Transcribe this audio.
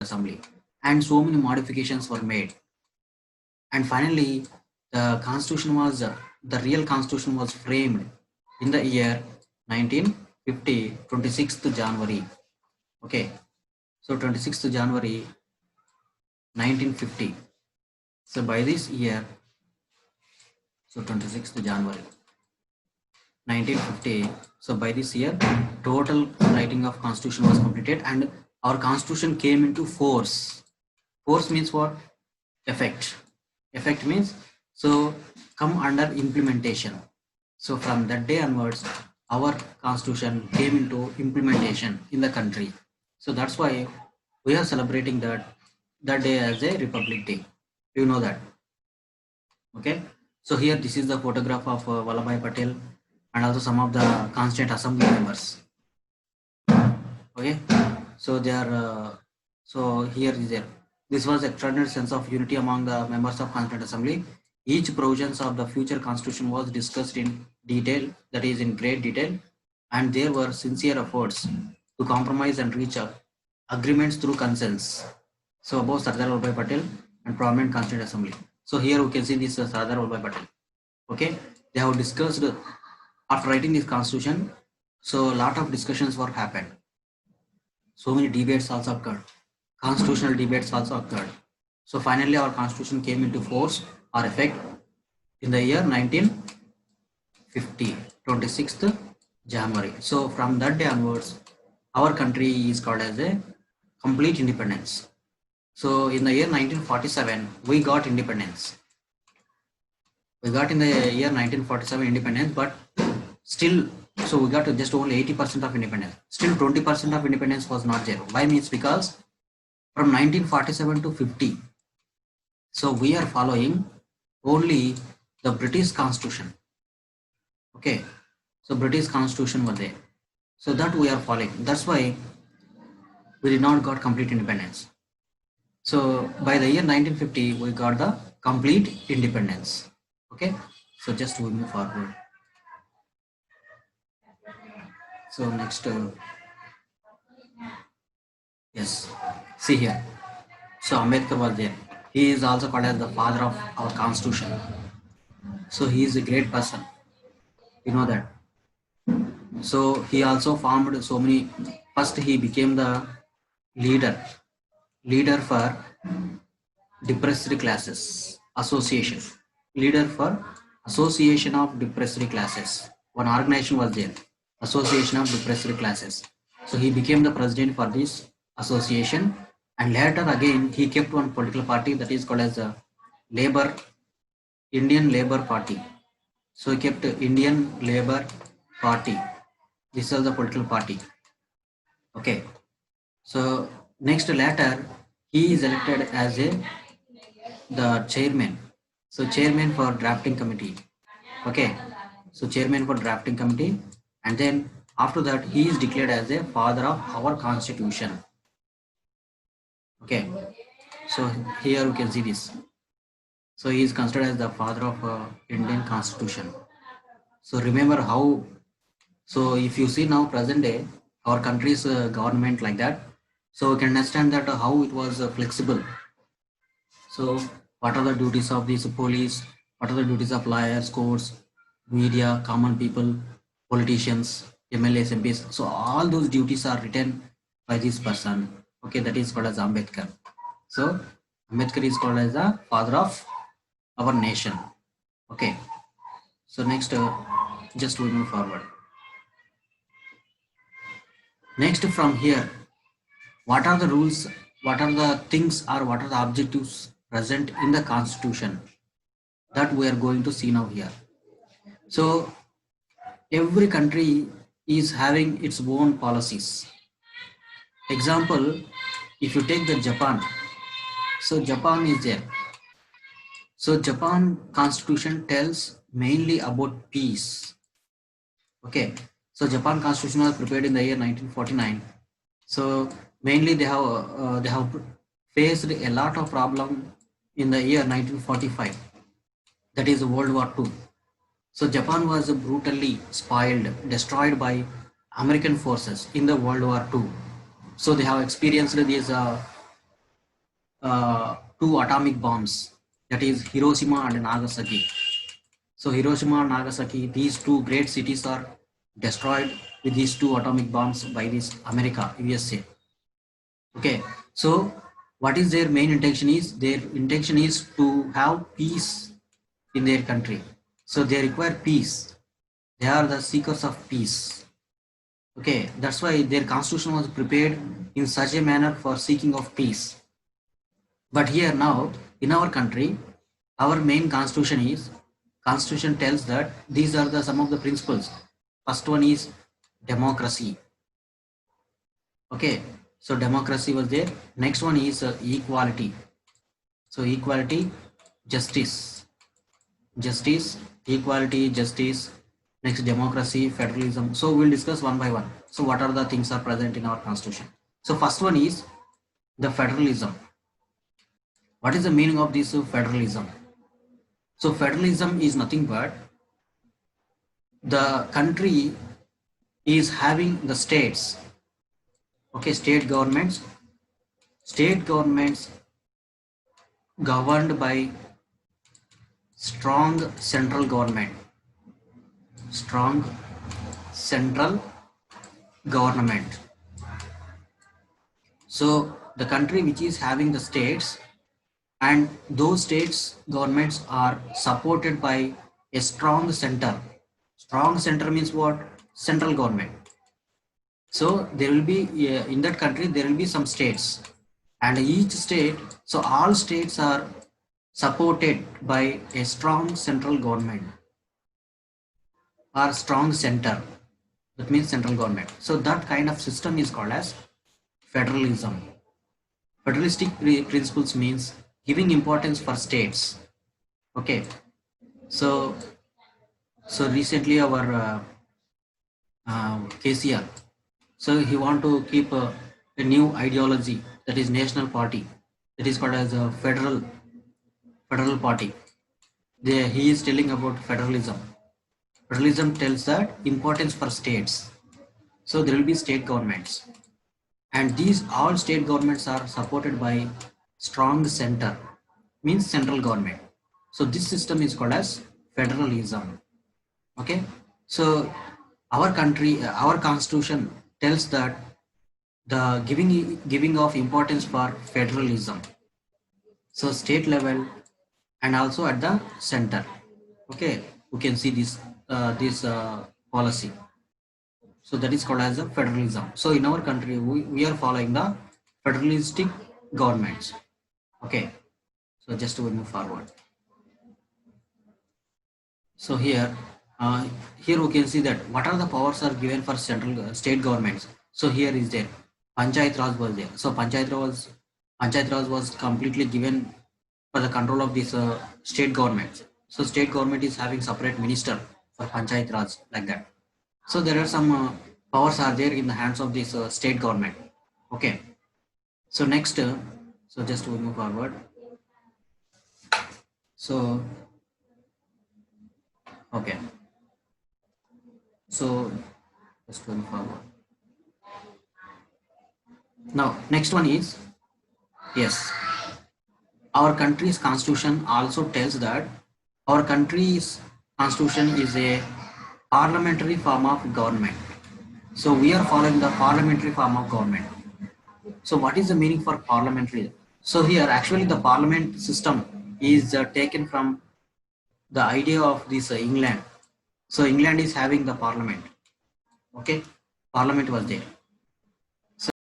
Assembly, and so many modifications were made. And finally, the real constitution was framed in the year 1950, 26th January. Okay, so 26th January 1950. So by this year, so 26th January 1950. So by this year, total writing of constitution was completed, and our constitution came into force. Force means what? Effect. Effect means so come under implementation. So from that day onwards, our constitution came into implementation in the country. So that's why we are celebrating that day as a Republic Day. You know that. Okay. So here this is the photograph of Vallabhai Patel and also some of the Constituent Assembly members. Okay. So they are. So here is there. This was extraordinary sense of unity among the members of Constituent Assembly. Each provisions of the future constitution was discussed in detail, that is in great detail, and there were sincere efforts to compromise and reach agreements through consensus. So above Sardar Vallabhbhai Patel and prominent Constituent Assembly. So here we can see this Sardar Vallabhbhai Patel. Okay, they have discussed after writing this constitution. So a lot of discussions were happened. So many debates also occurred. Constitutional debates also occurred. So finally, our constitution came into force or effect in the year 1950, 26th January. So from that day onwards, our country is called as a complete independence. So in the year 1947, we got independence. We got in the year 1947 independence, but still, so we got just only 80% of independence. Still 20% of independence was not there. Why means because from 1947 to 50, so we are following only the British Constitution. Okay, so British Constitution was there. So that we are following. That's why we did not got complete independence. So by the year 1950, we got the complete independence. Okay, so just we move forward. So next, yes, see here. So Ambedkar was there. He is also called as the father of our constitution. So he is a great person. You know that. So he also formed so many. First, he became the leader for depressed classes association, leader for association of depressed classes. One organization was there, association of depressed classes. So he became the president for this association, and later again he kept one political party that is called as the Labor, Indian Labor Party. So he kept Indian Labor Party. This is the political party. Okay. So next later he is elected as the chairman. So chairman for drafting committee. Okay. So chairman for drafting committee, and then after that he is declared as a father of our constitution. Okay. So here we can see this. So he is considered as the father of Indian constitution. So remember how. So if you see now present day our country's government like that, so we can understand that how it was flexible. So what are the duties of these police? What are the duties of lawyers, courts, media, common people, politicians, MLAs, MPs? So all those duties are written by this person. Okay, that is called as Ambedkar. So Ambedkar is called as the father of our nation. Okay. So next, just we move forward. Next from here, what are the rules? What are the things or what are the objectives present in the constitution that we are going to see now here? So every country is having its own policies. Example, if you take the Japan, so Japan is there. So Japan constitution tells mainly about peace. Okay, so Japan constitution was prepared in the year 1949. So mainly they have faced a lot of problem in the year 1945. That is World War II. So Japan was brutally spoiled, destroyed by American forces in the World War II. So they have experienced these two atomic bombs, that is Hiroshima and Nagasaki. So Hiroshima and Nagasaki, these two great cities are destroyed with these two atomic bombs by this America, USA. Okay, so what is their main intention is? Their intention is to have peace in their country. So they require peace. They are the seekers of peace. Okay, that's why their constitution was prepared in such a manner for seeking of peace. But here now, in our country, our main constitution tells that these are the some of the principles. First one is democracy. Okay, so democracy was there. Next one is equality. So equality, justice, equality, justice. Next, democracy, federalism. So we'll discuss one by one. So what are the things are present in our constitution? So first one is the federalism. What is the meaning of this federalism? So federalism is nothing but the country is having the states. Okay, state governments governed by strong central government. Strong central government. So the country which is having the states, and those states governments are supported by a strong center. Strong center means what? Central government. So there will be in that country there will be some states, and each state, so all states are supported by a strong central government or strong center. That means central government. So that kind of system is called as federalism. Federalistic principles means giving importance for states. Okay, so recently our KCR, so he want to keep a new ideology, that is national party, that is called as a federal party. There he is telling about federalism. Federalism tells that importance for states. So there will be state governments, and these all state governments are supported by strong center, means central government. So this system is called as federalism. Okay, so our country, our constitution tells that the giving of importance for federalism. So state level and also at the center. Okay, you can see this policy. So that is called as a federalism. So in our country, we are following the federalistic governments. Okay, so just to move forward. So here we can see that what are the powers are given for central state governments. So here is there Panchayat Raj was there. So Panchayat Raj was completely given for the control of this state government. So state government is having separate minister for Panchayat Raj, like that. So there are some powers are there in the hands of this state government. Okay. So next, so just to move forward. So okay. So just going forward. Now next one is, yes, our country's constitution also tells that our country's constitution is a parliamentary form of government. So we are following the parliamentary form of government. So what is the meaning for parliamentary? So here actually the parliament system is taken from the idea of this England. So England is having the parliament. Okay, parliament was there.